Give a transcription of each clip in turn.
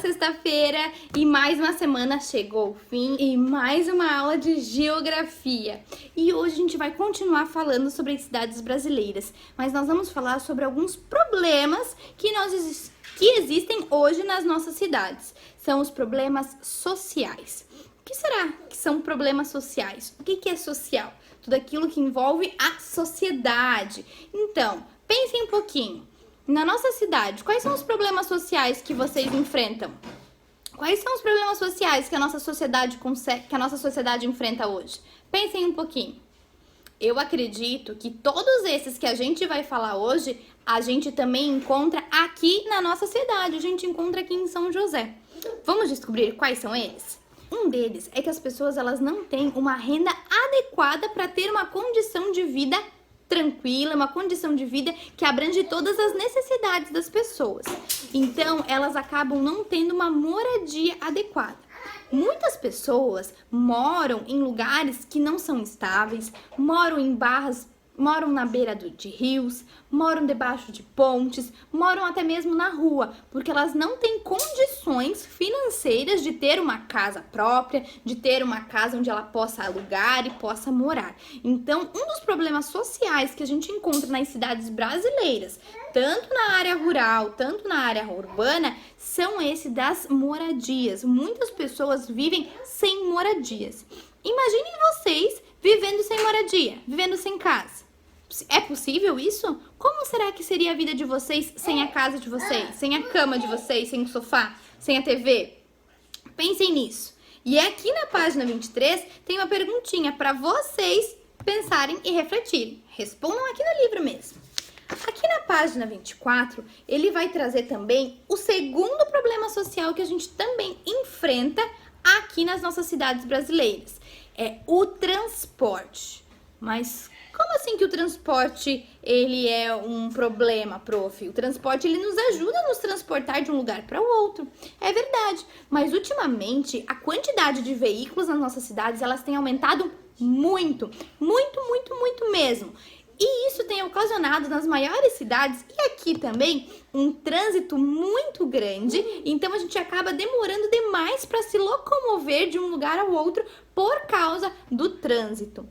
sexta-feira e mais uma semana chegou ao fim e mais uma aula de geografia. E hoje a gente vai continuar falando sobre as cidades brasileiras, mas nós vamos falar sobre alguns problemas que existem hoje nas nossas cidades. São os problemas sociais. O que será que são problemas sociais? O que é social? Tudo aquilo que envolve a sociedade. Então, pensem um pouquinho. Na nossa cidade, quais são os problemas sociais que vocês enfrentam? Quais são os problemas sociais que a nossa sociedade enfrenta hoje? Pensem um pouquinho. Eu acredito que todos esses que a gente vai falar hoje, a gente também encontra aqui na nossa cidade, a gente encontra aqui em São José. Vamos descobrir quais são eles? Um deles é que as pessoas elas não têm uma renda adequada para ter uma condição de vida tranquila, uma condição de vida que abrange todas as necessidades das pessoas. Então, elas acabam não tendo uma moradia adequada. Muitas pessoas moram em lugares que não são estáveis, moram em barras, moram na beira de rios, moram debaixo de pontes, moram até mesmo na rua, porque elas não têm condições financeiras de ter uma casa própria, de ter uma casa onde ela possa alugar e possa morar. Então, um dos problemas sociais que a gente encontra nas cidades brasileiras, tanto na área rural, tanto na área urbana, são esse das moradias. Muitas pessoas vivem sem moradias. Imaginem vocês vivendo sem moradia, vivendo sem casa. É possível isso? Como será que seria a vida de vocês sem a casa de vocês, sem a cama de vocês, sem o sofá, sem a TV? Pensem nisso. E aqui na página 23 tem uma perguntinha para vocês pensarem e refletirem. Respondam aqui no livro mesmo. Aqui na página 24, ele vai trazer também o segundo problema social que a gente também enfrenta aqui nas nossas cidades brasileiras. É o transporte. Mas como assim que o transporte ele é um problema, prof? O transporte ele nos ajuda a nos transportar de um lugar para o outro. É verdade, mas ultimamente a quantidade de veículos nas nossas cidades elas têm aumentado muito mesmo. E isso tem ocasionado nas maiores cidades e aqui também um trânsito muito grande, então a gente acaba demorando demais para se locomover de um lugar ao outro por causa do trânsito.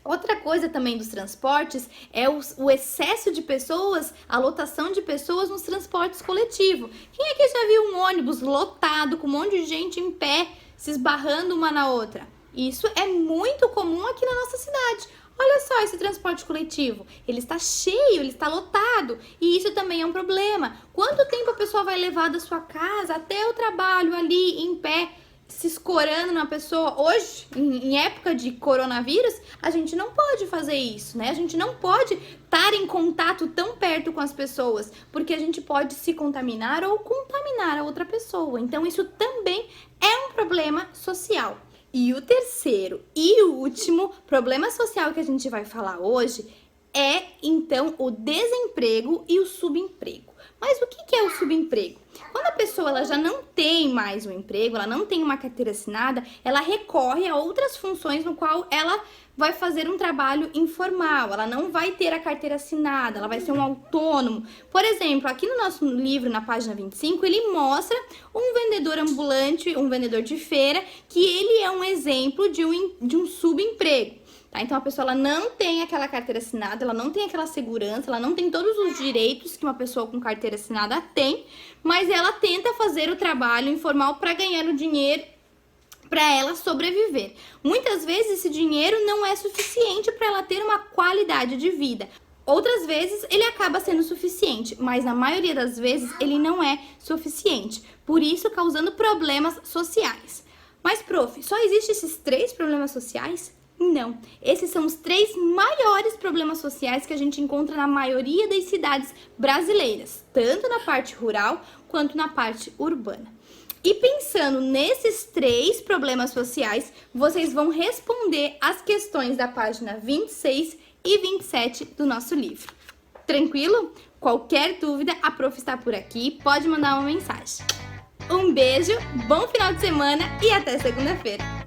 Outra coisa também dos transportes é o excesso de pessoas, a lotação de pessoas nos transportes coletivos. Quem aqui já viu um ônibus lotado com um monte de gente em pé, se esbarrando uma na outra? Isso é muito comum aqui na nossa cidade. Olha só esse transporte coletivo, ele está cheio, ele está lotado e isso também é um problema. Quanto tempo a pessoa vai levar da sua casa até o trabalho ali em pé, se escorando na pessoa? Hoje, em época de coronavírus, a gente não pode fazer isso, né? A gente não pode estar em contato tão perto com as pessoas, porque a gente pode se contaminar ou contaminar a outra pessoa. Então, isso também é um problema social. E o terceiro e o último problema social que a gente vai falar hoje é, então, o desemprego e o subemprego. Mas o que é o subemprego? Quando a pessoa ela já não tem mais um emprego, ela não tem uma carteira assinada, ela recorre a outras funções no qual ela vai fazer um trabalho informal, ela não vai ter a carteira assinada, ela vai ser um autônomo. Por exemplo, aqui no nosso livro, na página 25, ele mostra um vendedor ambulante, um vendedor de feira, que ele é um exemplo de um subemprego. Tá? Então, a pessoa ela não tem aquela carteira assinada, ela não tem aquela segurança, ela não tem todos os direitos que uma pessoa com carteira assinada tem, mas ela tenta fazer o trabalho informal para ganhar o dinheiro para ela sobreviver. Muitas vezes esse dinheiro não é suficiente para ela ter uma qualidade de vida. Outras vezes ele acaba sendo suficiente, mas na maioria das vezes ele não é suficiente, por isso causando problemas sociais. Mas, prof, só existem esses 3 problemas sociais? Não, esses são os 3 maiores problemas sociais que a gente encontra na maioria das cidades brasileiras, tanto na parte rural quanto na parte urbana. E pensando nesses 3 problemas sociais, vocês vão responder as questões da página 26 e 27 do nosso livro. Tranquilo? Qualquer dúvida, a prof está por aqui, pode mandar uma mensagem. Um beijo, bom final de semana e até segunda-feira!